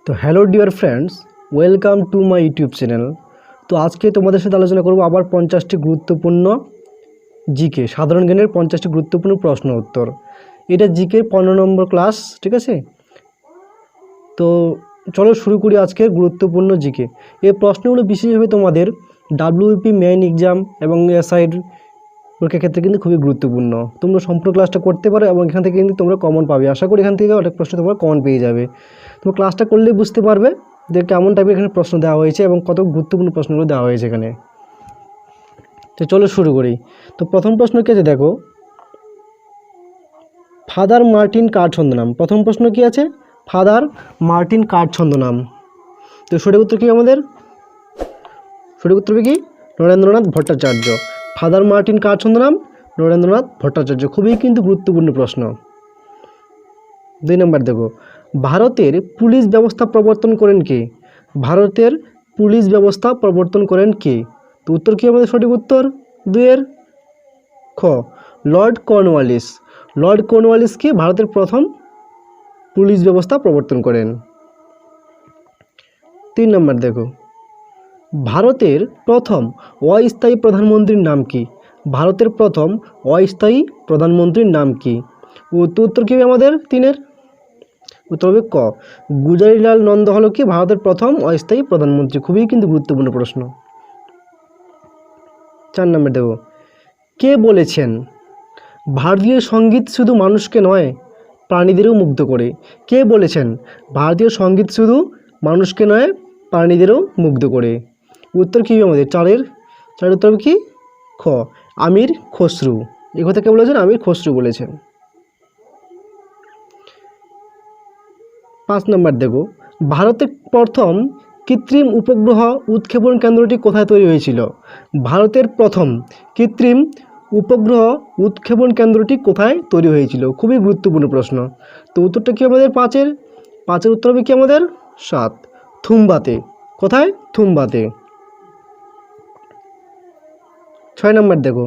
তো hello dear friends, welcome to my YouTube channel. তো আজকে তোমাদের সাথে আলোচনা করব আবার 50টি গুরুত্বপূর্ণ জিকে, সাধারণ জ্ঞানের 50টি গুরুত্বপূর্ণ প্রশ্ন উত্তর। এটা জিকে 15 নম্বর ক্লাস, ঠিক আছে? তো চলো শুরু করি আজকের গুরুত্বপূর্ণ জিকে। এই প্রশ্নগুলো বিশেষভাবে তোমাদের ডাব্লিউপি মেইন এক্সাম এবং এসআইর পরীক্ষার ক্ষেত্রে কিন্তু খুবই গুরুত্বপূর্ণ। তোমরা সম্পূর্ণ ক্লাসটা করতে পারো এবং এখান থেকে কিন্তু তোমরা কমন পাবে। আশা করি এখান থেকে অনেক প্রশ্ন তোমরা কমন পেয়ে যাবে। তোমরা ক্লাসটা করলেই বুঝতে পারবে যে কেমন টাইপের এখানে প্রশ্ন দেওয়া হয়েছে এবং কত গুরুত্বপূর্ণ প্রশ্নগুলো দেওয়া হয়েছে এখানে। তো চলো শুরু করি। তো প্রথম প্রশ্ন কি আছে দেখো, ফাদার মার্টিন কার ছদ্মনাম? প্রথম প্রশ্ন কি আছে, ফাদার মার্টিন কার ছদ্মনাম? তো সঠিক উত্তর কি আমাদের? সঠিক উত্তর কি? নরেন্দ্রনাথ ভট্টাচার্য। ফাদার মার্টিন কার ছদ্মনাম? নরেন্দ্রনাথ ভট্টাচার্য। খুবই কিন্তু গুরুত্বপূর্ণ প্রশ্ন। 2 নম্বর দেখো, ভারতের পুলিশ ব্যবস্থা প্রবর্তন করেন কে? ভারতের পুলিশ ব্যবস্থা প্রবর্তন করেন কে? তো উত্তর কি আমাদের? সঠিক উত্তর 2 এর খ, লর্ড কর্নওয়ালিস। লর্ড কর্নওয়ালিস কি ভারতের প্রথম পুলিশ ব্যবস্থা প্রবর্তন করেন। 3 নম্বর দেখো, ভারতের প্রথম অস্থায়ী প্রধানমন্ত্রীর নাম কি? ভারতের প্রথম অস্থায়ী প্রধানমন্ত্রীর নাম কি? উত্তর কি আমাদের 3 এর? উত্তর হবে ক, গুজরারিলাল নন্দ হলো কি ভারতের প্রথম অস্থায়ী প্রধানমন্ত্রী। খুবই কিন্তু গুরুত্বপূর্ণ প্রশ্ন। 4 নম্বর দেখো, কে বলেছেন ভারতীয় সঙ্গীত শুধু মানুষকে নয় প্রাণীদেরও মুগ্ধ করে? কে বলেছেন ভারতীয় সঙ্গীত শুধু মানুষকে নয় প্রাণীদেরও মুগ্ধ করে? উত্তর কী আমাদের? চারের উত্তর কি? খ, আমির খসরু। এই কথা কে বলেছেন? আমির খসরু বলেছেন। 5 নম্বর দেখো, ভারতের প্রথম কৃত্রিম উপগ্রহ উৎক্ষেপণ কেন্দ্রটি কোথায় তৈরি হয়েছিল? ভারতের প্রথম কৃত্রিম উপগ্রহ উৎক্ষেপণ কেন্দ্রটি কোথায় তৈরি হয়েছিল? খুবই গুরুত্বপূর্ণ প্রশ্ন। তো উত্তরটা কি আমাদের? পাঁচের উত্তর হবে কি আমাদের? 7, থুমবাতে। কোথায়? থুমবাতে। 6 নম্বর দেখো,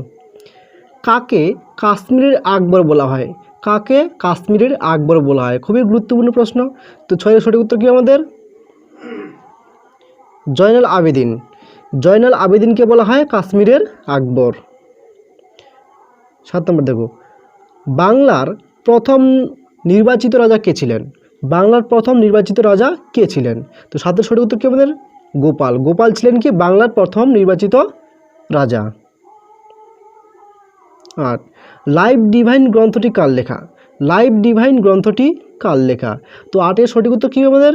কাকে কাশ্মীরের আকবর বলা হয়? কাকে কাশ্মীরের আকবর বলা হয়? খুবই গুরুত্বপূর্ণ প্রশ্ন। তো 6 সঠিক উত্তর কি আমাদের? জয়নাল আবেদিন। জয়নাল আবেদিনকে বলা হয় কাশ্মীরের আকবর। 7 নম্বর দেখো, বাংলার প্রথম নির্বাচিত রাজা কে ছিলেন? বাংলার প্রথম নির্বাচিত রাজা কে ছিলেন? তো 7 সঠিক উত্তর কি আমাদের? গোপাল। গোপাল ছিলেন কি বাংলার প্রথম নির্বাচিত রাজা। 8, লাইভ ডিভাইন গ্রন্থটি কার লেখা? লাইভ ডিভাইন গ্রন্থটি কার লেখা? তো 8 সঠিক উত্তর কি আমাদের?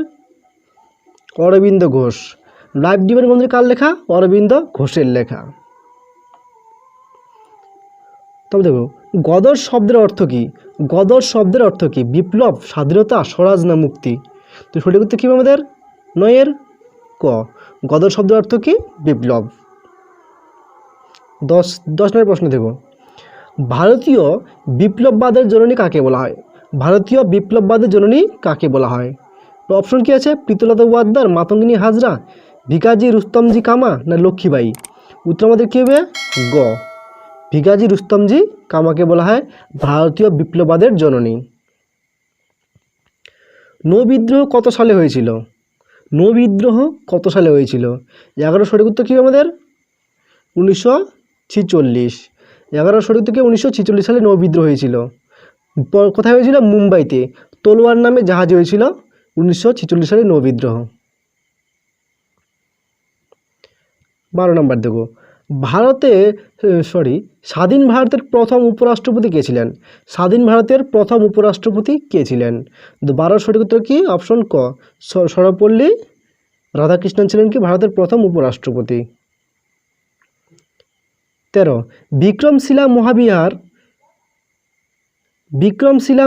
অরবিন্দ ঘোষ। লাইভ ডিভাইন গ্রন্থটি কার লেখা? অরবিন্দ ঘোষের লেখা। তবে দেখো, গদর শব্দের অর্থ কী? গদর শব্দের অর্থ কী? বিপ্লব, স্বাধীনতা, স্বরাজ না মুক্তি? তো সঠিক উত্তর কী আমাদের? 9 ক, গদর শব্দের অর্থ কী? বিপ্লব। 10 নম্বর প্রশ্ন দেখো, ভারতীয় বিপ্লববাদের জননী কাকে বলা হয়? ভারতীয় বিপ্লববাদের জননী কাকে বলা হয়? তো অপশন কি আছে? প্রীতলতা ওয়াদ্দার, মাতঙ্গিনী হাজরা, ভিকাজি রুস্তমজি কামা না লক্ষ্মীবাঈ? উত্তর আমাদের কী হবে? গ, ভিকাজি রুস্তমজি কামাকে বলা হয় ভারতীয় বিপ্লববাদের জননী। নৌবিদ্রোহ কত সালে হয়েছিল? নৌবিদ্রোহ কত সালে হয়েছিল? 11 সঠিক উত্তর কি আমাদের? 1946। 11 সঠিক উত্তর কি? 1946 সালে নৌবিদ্রোহ হয়েছিল। কোথায় হয়েছিল? মুম্বাইতে তলোয়ার নামে জাহাজে হয়েছিল 1946 সালে নৌবিদ্রোহ। 12 নম্বর দেখো, স্বাধীন ভারতের প্রথম উপরাষ্ট্রপতি কে ছিলেন? স্বাধীন ভারতের প্রথম উপরাষ্ট্রপতি কে ছিলেন? 12 সঠিক উত্তর কি? অপশন ক, সর্বপল্লী রাধাকৃষ্ণন ছিলেন কি ভারতের প্রথম উপরাষ্ট্রপতি। 13, বিক্রমশিলা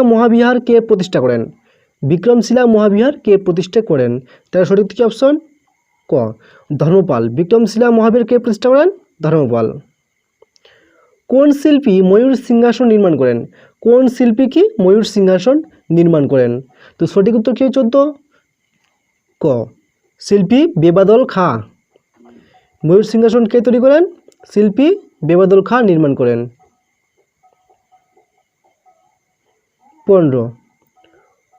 মহাবিহার কে প্রতিষ্ঠা করেন? বিক্রমশিলা মহাবিহার কে প্রতিষ্ঠা করেন? 13 সঠিক কি অপশন ক, ধর্মপাল। বিক্রমশিলা মহাবীর কে প্রতিষ্ঠা করেন? ধর্মপাল। কোন শিল্পী ময়ূর সিংহাসন নির্মাণ করেন? কোন শিল্পী কি ময়ূর সিংহাসন নির্মাণ করেন? তো সঠিক উত্তর কি? 14 ক, শিল্পী বেবাদল খাঁ। ময়ূর সিংহাসন কে তৈরি করেন? শিল্পী বেবাদল খাঁ নির্মাণ করেন। 15,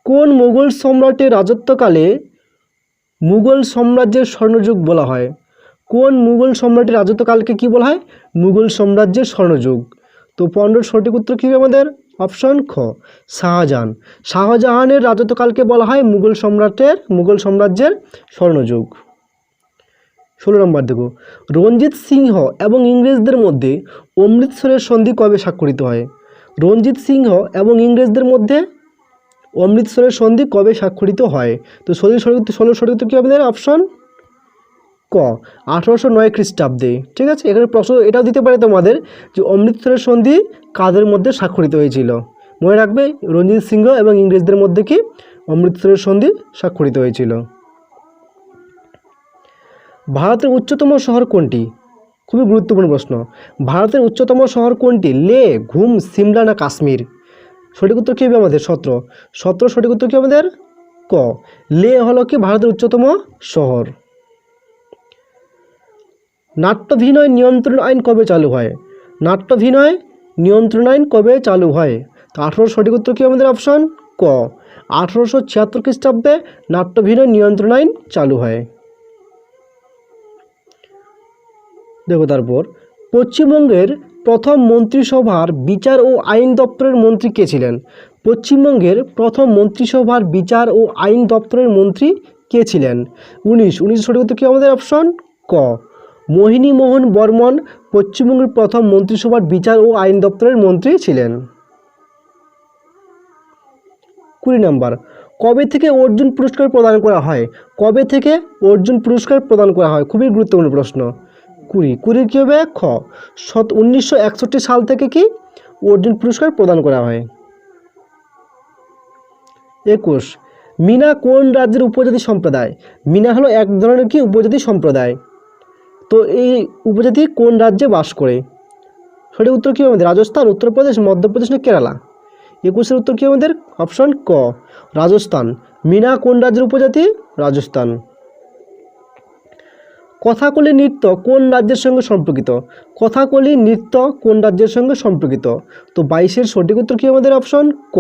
কোন মোগল সম্রাটের রাজত্বকালে মুঘল সাম্রাজ্যের স্বর্ণযুগ বলা হয়? কোন মুঘল সম্রাটের রাজত্বকালকে কি বলা হয়? মুঘল সাম্রাজ্যের স্বর্ণযুগ। তো 15 সঠিক উত্তর কী হবে আমাদের? অপশন খ, শাহজাহান। শাহজাহানের রাজত্বকালকে বলা হয় মুঘল সাম্রাজ্যের স্বর্ণযুগ। 16 নম্বর দেখো, রঞ্জিত সিংহ এবং ইংরেজদের মধ্যে অমৃতসরের সন্ধি কবে স্বাক্ষরিত হয়? রঞ্জিত সিংহ এবং ইংরেজদের মধ্যে অমৃতসরের সন্ধি কবে স্বাক্ষরিত হয়? তো 16 সঠিক উত্তর কী হবে? অপশন ক, 1809 খ্রিস্টাব্দে। ঠিক আছে, এখানে প্রশ্ন এটাও দিতে পারে তোমাদের যে অমৃতসরের সন্ধি কাদের মধ্যে স্বাক্ষরিত হয়েছিল। মনে রাখবে রঞ্জিত সিংহ এবং ইংরেজদের মধ্যে কি অমৃতসরের সন্ধি স্বাক্ষরিত হয়েছিল। ভারতের উচ্চতম শহর কোনটি? খুবই গুরুত্বপূর্ণ প্রশ্ন। ভারতের উচ্চতম শহর কোনটি? লে, ঘুম, সিমলা না কাশ্মীর? সঠিক উত্তর কী হবে আমাদের? 17 সঠিক উত্তর কী আমাদের? ক, লে হলো কি ভারতের উচ্চতম শহর। নাট্যাভিনয় নিয়ন্ত্রণ আইন কবে চালু হয়? নাট্যাভিনয় নিয়ন্ত্রণ আইন কবে চালু হয়? তো 18 সঠিক উত্তর কী আমাদের? অপশন ক, 1876 খ্রিস্টাব্দে নাট্যাভিনয় নিয়ন্ত্রণ আইন চালু হয়। দেখো তারপর, পশ্চিমবঙ্গের প্রথম মন্ত্রিসভার বিচার ও আইন দপ্তরের মন্ত্রী কে ছিলেন? পশ্চিমবঙ্গের প্রথম মন্ত্রিসভার বিচার ও আইন দপ্তরের মন্ত্রী কে ছিলেন? 19 সঠিক উত্তর কি আমাদের? অপশন ক, মোহিনী মোহন বর্মন পশ্চিমবঙ্গের প্রথম মন্ত্রিসভার বিচার ও আইন দপ্তরের মন্ত্রী ছিলেন। 20 নম্বর, কবে থেকে অর্জুন পুরস্কার প্রদান করা হয়? কবে থেকে অর্জুন পুরস্কার প্রদান করা হয়? খুবই গুরুত্বপূর্ণ প্রশ্ন। 20 কী হবে? খ, 1961 সাল থেকে কি অর্জুন পুরস্কার প্রদান করা হয়। 21, মিনা কোন রাজ্যের উপজাতি সম্প্রদায়? মিনা হলো এক ধরনের কি উপজাতি সম্প্রদায়। তো এই উপজাতি কোন রাজ্যে বাস করে? সঠিক উত্তর কী আমাদের? রাজস্থান, উত্তরপ্রদেশ, মধ্যপ্রদেশ না কেরালা? 21 উত্তর কী আমাদের? অপশন ক, রাজস্থান। মিনা কোন রাজ্যের উপজাতি? রাজস্থান। কথাকলি নৃত্য কোন রাজ্যের সঙ্গে সম্পর্কিত? কথাকলি নৃত্য কোন রাজ্যের সঙ্গে সম্পর্কিত? তো 22 সঠিক উত্তর কী আমাদের? অপশন ক,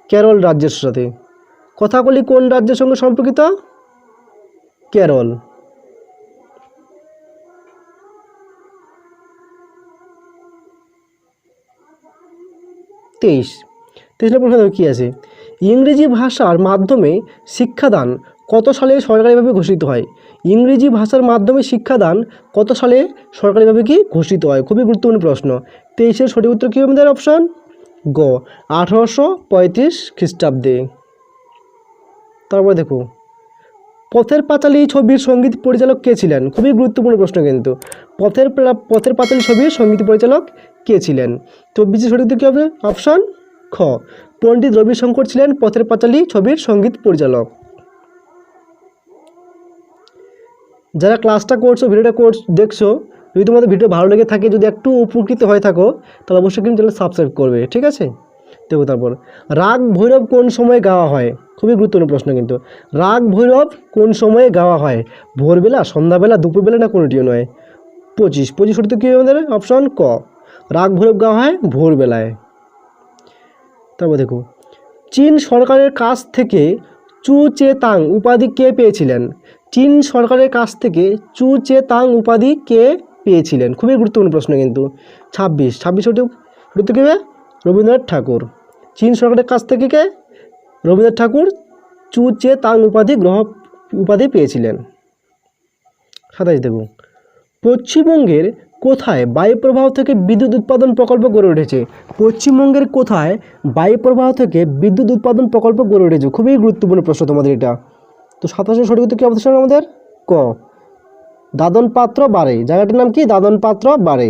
কেরল রাজ্যের সাথে। কথাকলি কোন রাজ্যের সঙ্গে সম্পর্কিত? কেরল। তেইশ নম্বর প্রশ্ন কী আছে? ইংরেজি ভাষার মাধ্যমে শিক্ষাদান কত সালে সরকারিভাবে ঘোষিত হয়? ইংরেজি ভাষার মাধ্যমে শিক্ষাদান কত সালে সরকারিভাবে কি ঘোষিত হয়? খুবই গুরুত্বপূর্ণ প্রশ্ন। 23 সঠিক উত্তর কী আমাদের? অপশন গ, 1835 খ্রিস্টাব্দে। তারপরে দেখো, পথের পাঁচালী ছবির সঙ্গীত পরিচালক কে ছিলেন? খুবই গুরুত্বপূর্ণ প্রশ্ন কিন্তু। পথের পাঁচালী ছবির সঙ্গীত পরিচালক কে ছিলেন? 24 সঠিক উত্তর কী হবে? অপশন খ, পণ্ডিত রবিশঙ্কর ছিলেন পথের পাঁচালী ছবির সঙ্গীত পরিচালক। যারা ক্লাসটা করছো, ভিডিওটা দেখছো, যদি তোমাদের ভিডিও ভালো লেগে থাকে, যদি একটু উপকৃত হয়ে থাকো, তাহলে অবশ্যই কিন্তু চ্যানেল সাবস্ক্রাইব করবে। ঠিক আছে, দেখো তারপর, রাগ ভৈরব কোন সময় গাওয়া হয়? খুবই গুরুত্বপূর্ণ প্রশ্ন কিন্তু। রাগ ভৈরব কোন সময়ে গাওয়া হয়? ভোরবেলা, সন্ধ্যাবেলা, দুপুরবেলা না কোনোটিও নয়? 25 সঠিক কী আমাদের? অপশন ক, রাগ ভৈরব গাওয়া হয় ভোরবেলায়। তারপর দেখো, চীন সরকারের কাছ থেকে চু চে তাং উপাধি কে পেয়েছিলেন? চীন সরকারের কাছ থেকে চু চে তাং উপাধি কে পেয়েছিলেন? খুবই গুরুত্বপূর্ণ প্রশ্ন কিন্তু। 26 সঠিক কী হবে? রবীন্দ্রনাথ ঠাকুর। চীন সরকারের কাছ থেকে কে? রবীন্দ্রনাথ ঠাকুর চু চে তাং উপাধি পেয়েছিলেন। 27 দেখো, পশ্চিমবঙ্গের কোথায় বায়ুপ্রবাহ থেকে বিদ্যুৎ উৎপাদন প্রকল্প গড়ে উঠেছে? পশ্চিমবঙ্গের কোথায় বায়ুপ্রবাহ থেকে বিদ্যুৎ উৎপাদন প্রকল্প গড়ে উঠেছে? খুবই গুরুত্বপূর্ণ প্রশ্ন তোমাদের এটা। তো 27 সঠিক উত্তর কী অবস্থা আমাদের? ক, দাদন পাত্র বাড়ে। জায়গাটার নাম কি? দাদন পাত্র বাড়ে।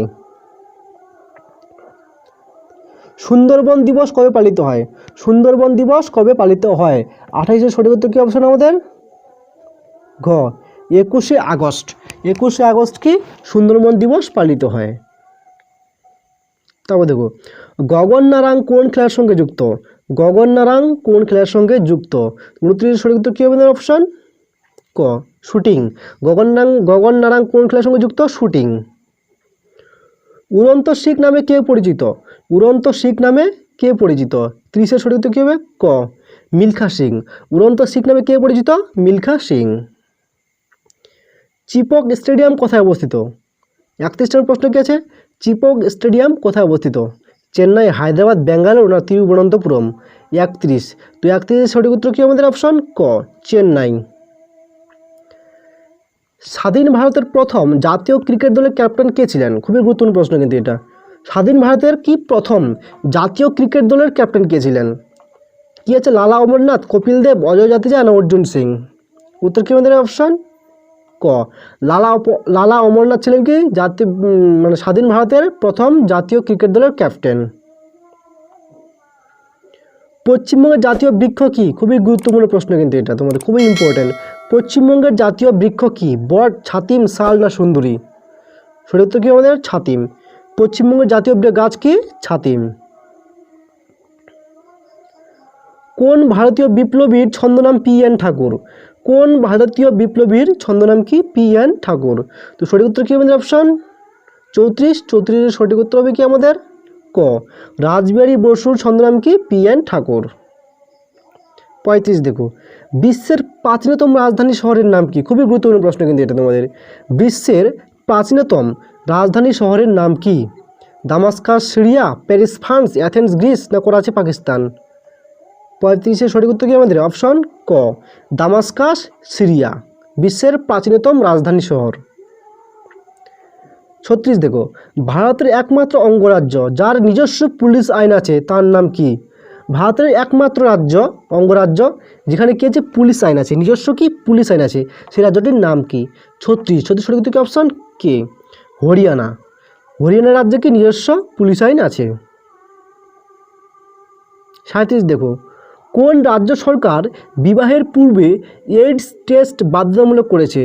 সুন্দরবন দিবস কবে পালিত হয়? সুন্দরবন দিবস কবে পালিত হয়? 28 সঠিক উত্তর কী অপশন আমাদের? ঘ, 21 আগস্ট। 21 আগস্ট কি সুন্দরবন দিবস পালিত হয়। তারপর দেখো, গগন নারাং কোন খেলার সঙ্গে যুক্ত? গগন নারাং কোন খেলার সঙ্গে যুক্ত? 29 সঠিক উত্তর কী হবে? অপশন ক, শুটিং। গগন নারাং কোন খেলার সঙ্গে যুক্ত? শুটিং। উড়ন্ত শিখ নামে কে পরিচিত? উড়ন্ত শিখ নামে কে পরিচিত? 30 সঠিক উত্তর কী হবে? ক, মিলখা সিং। উড়ন্ত শিখ নামে কে পরিচিত? মিলখা সিং। চিপক স্টেডিয়াম কোথায় অবস্থিত? 31 নম্বর প্রশ্ন কি আছে? চিপক স্টেডিয়াম কোথায় অবস্থিত? চেন্নাই, হায়দ্রাবাদ, ব্যাঙ্গালোর না তিরুবনন্তপুরম? 31। তো 31 সঠিক উত্তর কি আমাদের অপশন ক, চেন্নাই। স্বাধীন ভারতের প্রথম জাতীয় ক্রিকেট দলের ক্যাপ্টেন কে ছিলেন? খুবই গুরুত্বপূর্ণ প্রশ্ন কিন্তু এটা। স্বাধীন ভারতের কি প্রথম জাতীয় ক্রিকেট দলের ক্যাপ্টেন কে ছিলেন? কি আছে? লালা অমরনাথ, কপিল দেব, অজয় জাদেজা না অর্জুন সিং? উত্তর কি আমাদের অপশন ক, লালা অমরনাথ ছিলেন কি জাতীয় মানে স্বাধীন ভারতের প্রথম জাতীয় ক্রিকেট দলের ক্যাপ্টেন। পশ্চিমবঙ্গের জাতীয় বৃক্ষ কি? খুবই গুরুত্বপূর্ণ প্রশ্ন কিন্তু এটা তোমাদের, খুবই ইম্পর্টেন্ট। পশ্চিমবঙ্গের জাতীয় বৃক্ষ কি? বট, ছাতিম, শাল না সুন্দরী? সঠিক উত্তর কি আমাদের ছাতিম। পশ্চিমবঙ্গের জাতীয় গাছ কি? ছাতিম। কোন ভারতীয় বিপ্লবীর ছন্দনাম পি.এন. ঠাকুর? কোন ভারতীয় বিপ্লবীর ছন্দনাম কি? পি.এন. ঠাকুর। তো সঠিক উত্তর কি আমাদের অপশন 34। 34 সঠিক উত্তর হবে কি আমাদের ক, রাসবিহারী বসুর ছন্দনাম কি? পি.এন. ঠাকুর। 35 দেখো, বিশ্বের প্রাচীনতম রাজধানী শহরের নাম কি? খুবই গুরুত্বপূর্ণ প্রশ্ন কিন্তু এটা তোমাদের। বিশ্বের প্রাচীনতম রাজধানী শহরের নাম কি? Damascus Syria, Paris France, Athens Greece না করাচি পাকিস্তান? 35 সঠিক উত্তর কি আমাদের অপশন ক, দামাস্কাস সিরিয়া বিশ্বের প্রাচীনতম রাজধানী শহর। 36 দেখো, ভারতের একমাত্র অঙ্গরাজ্য যার নিজস্ব পুলিশ আইন আছে তার নাম কি? ভারতের একমাত্র অঙ্গরাজ্য যেখানে কি আছে? পুলিশ আইন আছে, নিজস্ব কি পুলিশ আইন আছে, সেই রাজ্যটির নাম কি? 36 সঠিক উত্তর কি অপশন কে, হরিয়ানা। হরিয়ানা রাজ্যে কি নিজস্ব পুলিশ আইন আছে। 37 দেখো, কোন রাজ্য সরকার বিবাহের পূর্বে এইডস টেস্ট বাধ্যতামূলক করেছে?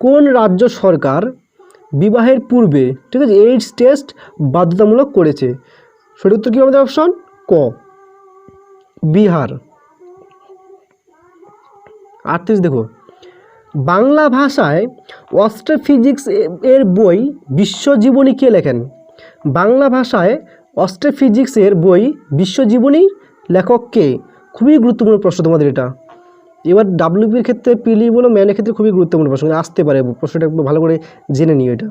কোন রাজ্য সরকার বিবাহের পূর্বে, ঠিক আছে, এইডস টেস্ট বাধ্যতামূলক করেছে? সঠিক উত্তর কি আমাদের অপশন ক, বিহার। 38 দেখো, বাংলা ভাষায় অস্ট্রোফিজিক্স এর বই বিশ্বজীবনী কে লেখেন? বাংলা ভাষায় অস্ট্রোফিজিক্সের বই বিশ্বজীবনী লেখক কে? খুবই গুরুত্বপূর্ণ প্রশ্ন তোমাদের এটা। এবার ডাব্লিউপির ক্ষেত্রে, পিলি বলো, ম্যানের ক্ষেত্রে খুবই গুরুত্বপূর্ণ প্রশ্ন আসতে পারে, প্রশ্নটা একটু ভালো করে জেনে নিও এটা।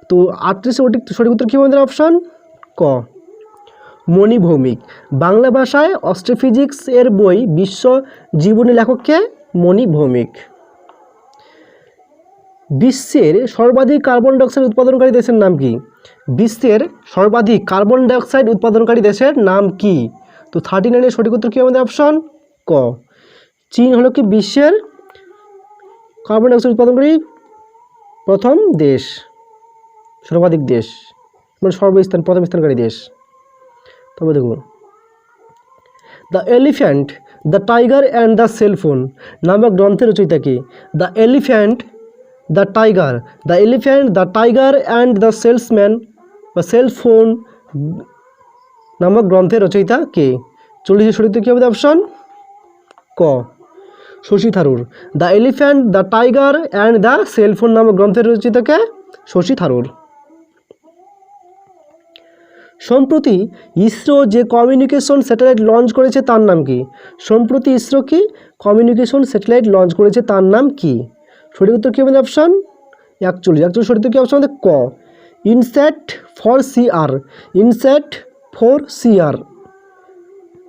তো 38 সঠিক উত্তর কী আমাদের অপশান ক, মণি ভৌমিক। বাংলা ভাষায় অস্ট্রোফিজিক্স এর বই বিশ্ব জীবনী লেখককে? মণি ভৌমিক। বিশ্বের সর্বাধিক কার্বন ডাইঅক্সাইড উৎপাদনকারী দেশের নাম কি? বিশ্বের সর্বাধিক কার্বন ডাইঅক্সাইড উৎপাদনকারী দেশের নাম কি? তো 39 সঠিক উত্তর কী আমাদের অপশন ক, চীন হলো কি বিশ্বের কার্বন ডাইঅক্সাইড উৎপাদনকারী প্রথম দেশ, সর্বাধিক দেশ, মানে প্রথম স্থানকারী দেশ। তবে দেখুন, the elephant, the tiger and the cellphone নামক গ্রন্থের রচয়িতা কে? The elephant, the tiger, the elephant, the tiger and the salesman বা সেলফোন নামক গ্রন্থের রচয়িতা কে? 40 সঠিক কী হবে অপশন ক, Shashi Tharoor. The elephant, the tiger and the cellphone নামক গ্রন্থের রচয়িতা কে? শশী থারুর। সম্প্রতি ইসরো যে কমিউনিকেশন স্যাটেলাইট লঞ্চ করেছে তার নাম কি? সম্প্রতি ইসরো কি কমিউনিকেশন স্যাটেলাইট লঞ্চ করেছে তার নাম কি? সঠিক উত্তর কী হবে অপশান 41 সঠিক উত্তর কী অপশান আমাদের ক, ইনস্যাট 4CR, ইনস্যাট 4CR।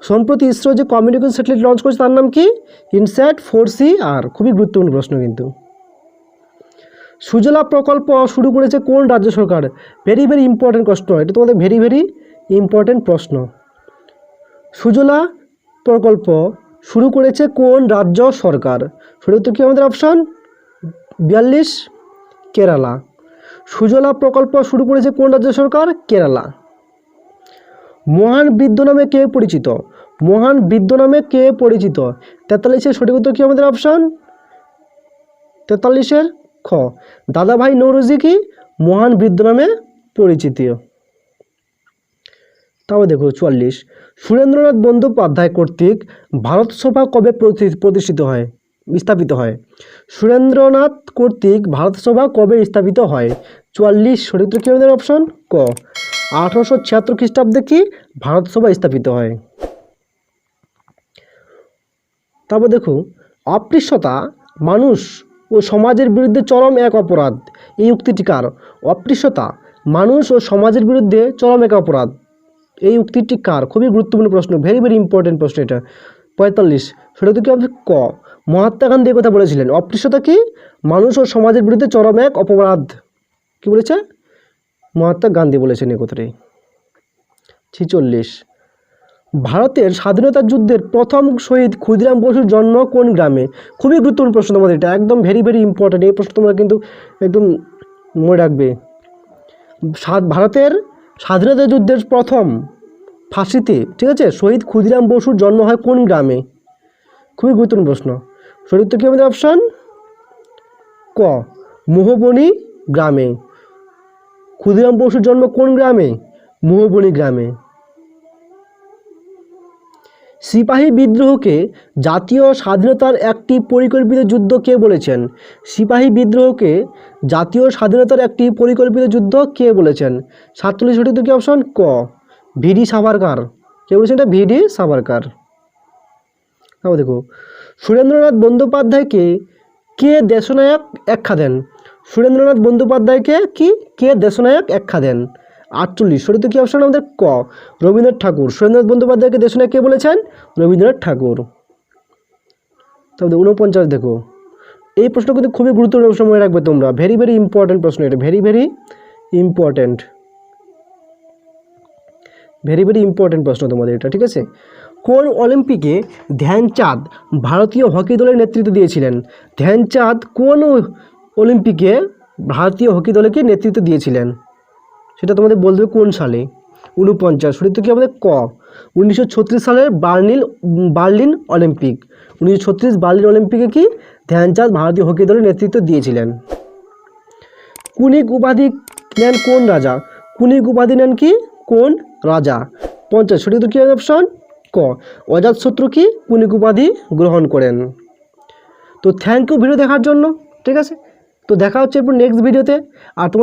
সম্প্রতি ইসরো যে কমিউনিকেশন স্যাটেলাইট লঞ্চ করেছে তার নাম কি? INSAT 4CR। খুবই গুরুত্বপূর্ণ প্রশ্ন কিন্তু। সুজলা প্রকল্প শুরু করেছে কোন রাজ্য সরকার? ভেরি ভেরি ইম্পর্টেন্ট প্রশ্ন, এটা তোমাদের ভেরি ভেরি ইম্পর্টেন্ট প্রশ্ন। সুজলা প্রকল্প শুরু করেছে কোন রাজ্য সরকার? সঠিক উত্তর কি আমাদের অপশন 42 কেরালা। সুজলা প্রকল্প শুরু করেছে কোন রাজ্য সরকার? কেরালা। মহান বৃদ্ধ নামে কে পরিচিত? মহান বৃদ্ধ নামে কে পরিচিত? 43 সঠিক উত্তর কি আমাদের অপশন 43 খ, দাদাভাই নৌরোজি কি মহান বৃদ্ধ নামে পরিচিত। তাও দেখো 44, সুরেন্দ্রনাথ বন্দ্যোপাধ্যায় কর্তৃক ভারত সভা কবে প্রতিষ্ঠিত হয়, স্থাপিত হয়? সুরেন্দ্রনাথ কর্তৃক ভারত সভা কবে স্থাপিত হয়? 44 সঠিক উত্তর কি আমাদের অপশন ক, 1876 খ্রিস্টাব্দে কি ভারত সভা স্থাপিত হয়। তারপর দেখো, অস্পৃশ্যতা মানুষ ও সমাজের বিরুদ্ধে চরম এক অপরাধ, এই উক্তিটি কার? অস্পৃশ্যতা মানুষ ও সমাজের বিরুদ্ধে চরম এক অপরাধ, এই উক্তিটি কার? খুবই গুরুত্বপূর্ণ প্রশ্ন, ভেরি ভেরি ইম্পর্টেন্ট প্রশ্ন এটা। 45 সেটা তো কি হবে? ক। মহাত্মা গান্ধী কথা বলেছিলেন, অস্পৃশ্যতা কি? মানুষ ও সমাজের বিরুদ্ধে চরম এক অপরাধ। কি বলেছে? মহাত্মা গান্ধী বলেছেন এই কথাটাই। 46 ভারতের স্বাধীনতা যুদ্ধের প্রথম শহীদ ক্ষুদিরাম বসুর জন্ম কোন গ্রামে? খুবই গুরুত্বপূর্ণ প্রশ্ন তোমাদের এটা, একদম ভেরি ভেরি ইম্পর্টেন্ট, এই প্রশ্ন তোমরা কিন্তু একদম মনে রাখবে। ভারতের স্বাধীনতা যুদ্ধের প্রথম ফাঁসিতে, ঠিক আছে, শহীদ ক্ষুদিরাম বসুর জন্ম হয় কোন গ্রামে? খুবই গুরুত্বপূর্ণ প্রশ্ন। সঠিক উত্তর কি আমাদের অপশন ক, মোহবনি গ্রামে। ক্ষুদিরাম বসুর জন্ম কোন গ্রামে? মোহবনি গ্রামে। সিপাহী বিদ্রোহকে জাতীয় স্বাধীনতার একটি পরিকল্পিত যুদ্ধ কে বলেছেন? সিপাহী বিদ্রোহকে জাতীয় স্বাধীনতার একটি পরিকল্পিত যুদ্ধ কে বলেছেন? 47 সঠিক উত্তর কি অপশন ক, ভিডি সাভারকার। কে বলেছেন এটা? ভিডি সাভারকার। তারপর দেখো, সুরেন্দ্রনাথ বন্দ্যোপাধ্যায়কে কে দেশনায়ক আখ্যা দেন? সুরেন্দ্রনাথ বন্দ্যোপাধ্যায়কে কে দেশনায়ক আখ্যা দেন? 48 সঠিক উত্তর কি অপশন আমাদের ক, রবীন্দ্রনাথ ঠাকুর। সুরেন্দ্রনাথ বন্দ্যোপাধ্যায়কে দেশনায়ক কে বলেছেন? রবীন্দ্রনাথ ঠাকুর। তারপর 49 দেখো, এই প্রশ্ন কিন্তু খুবই গুরুত্বপূর্ণ প্রশ্ন, মনে রাখবে তোমরা, ভেরি ভেরি ইম্পর্টেন্ট প্রশ্ন এটা, very very important, very very important প্রশ্ন তোমাদের এটা, ঠিক আছে। কোন অলিম্পিকে ধ্যানচাঁদ ভারতীয় হকি দলের নেতৃত্ব দিয়েছিলেন? ধ্যানচাঁদ কোন অলিম্পিকে ভারতীয় হকি দলকে নেতৃত্ব দিয়েছিলেন? সেটা তোমাদের বলতে হবে কোন সালে। 49 সঠিক উত্তর কি আমাদের ক, 1936 সালের বার্লিন অলিম্পিক। 1936 বার্লিন অলিম্পিকে কি ধ্যানচাঁদ ভারতীয় হকি দলের নেতৃত্ব দিয়েছিলেন। কুনিক উপাধি নেন কোন রাজা? কুনিক উপাধি নেন কি কোন রাজা? 50 সঠিক উত্তর কি অপশন ক, অজাতশত্রু কি কুনিক উপাধি গ্রহণ করেন। তো থ্যাংক ইউ ভিডিও দেখার জন্য, ঠিক আছে। তো দেখা হচ্ছে এরপর নেক্সট ভিডিওতে। আর তোমাদের